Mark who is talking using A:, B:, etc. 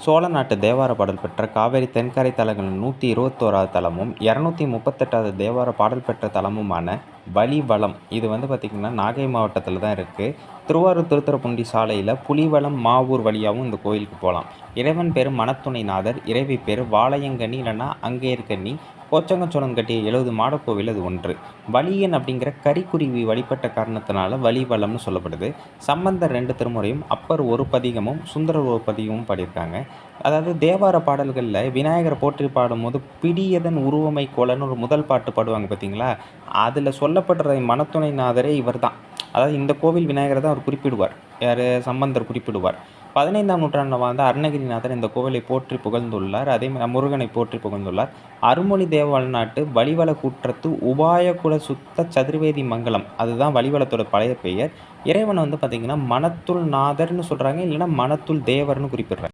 A: சோழ நாட்டு தேவார பாடல் பெற்ற காவேரி தென்கரை தலங்களின் 121வது தலமும் 238வது தேவார பாடல் பெற்ற தலமுமான வலிவலம். இது பார்த்திங்கன்னா நாகை மாவட்டத்தில் தான் இருக்குது. திருவாரூர் திருத்துறைப்பூண்டி சாலையில் புலிவலம் மாவூர் வழியாகவும் இந்த கோயிலுக்கு போகலாம். இறைவன் பேர் மணத்துணைநாதர், இறைவி பேர் வாளையங்கண்ணி இல்லைன்னா அங்கேயர்கண்ணி. கோச்சங்கச்சோழன் கட்டிய 70 மாட கோவில் அது ஒன்று. வலியன் அப்படிங்கிற கரிக்குருவி வழிபட்ட காரணத்தினால வலிவலம்னு சொல்லப்படுது. சம்பந்தர் 2 திருமுறையும், அப்பர் ஒரு பதிகமும், சுந்தரர் ஒரு பதிகமும் பாடியிருக்காங்க. அதாவது தேவார பாடல்களில் விநாயகரை போற்றி பாடும்போது பிடியதன் உருவமை கோலன்னு ஒரு முதல் பாட்டு பாடுவாங்க பார்த்தீங்களா, அதில் சொல்லப்படுற மணத்துணைநாதரே இவர் தான். அதாவது இந்த கோவில் விநாயகரை தான் அவர் குறிப்பிடுவார். யார்? சம்பந்தர் குறிப்பிடுவார். 15ஆம் நூற்றாண்டில் வாழ்ந்த அருணகிரிநாதர் இந்த கோவிலை போற்றி புகழ்ந்துள்ளார். அதேமாதிரி முருகனை போற்றி புகழ்ந்துள்ளார். அருமொழி தேவநாட்டு வலிவல கூற்றத்து உபாயகுல சுத்த சதுர்வேதி மங்கலம், அதுதான் வலிவலத்தோட பழைய பெயர். இறைவனை பார்த்திங்கன்னா மணத்துள் நாதர்னு சொல்கிறாங்க, இல்லைன்னா மணத்துள் தேவர்னு குறிப்பிடுறாங்க.